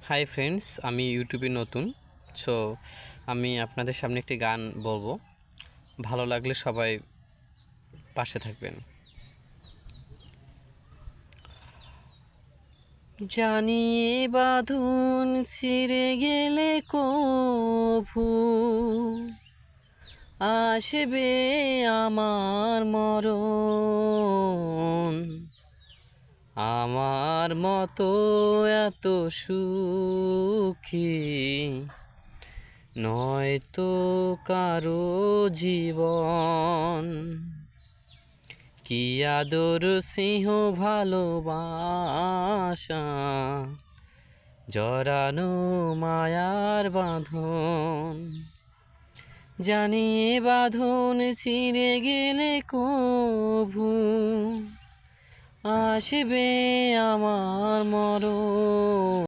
Hi friends, আমি ইউটিউবে নতুন। সো আমি আপনাদের সামনে একটি গান বলবো, ভালো লাগলে সবাই পাশে থাকবেন। জানিয়ে বাঁধন ছিঁড়ে গেলে কভু আসবে আমার মরণ, আমার মতো এত সুখী নয়তো কারো জীবন। কি আদর স্নেহ ভালোবাসা, জড়ানো মায়ার বাঁধন। জানিয়ে বাঁধন ছিঁড়ে গেলে কভু আসবে আমার মরণ।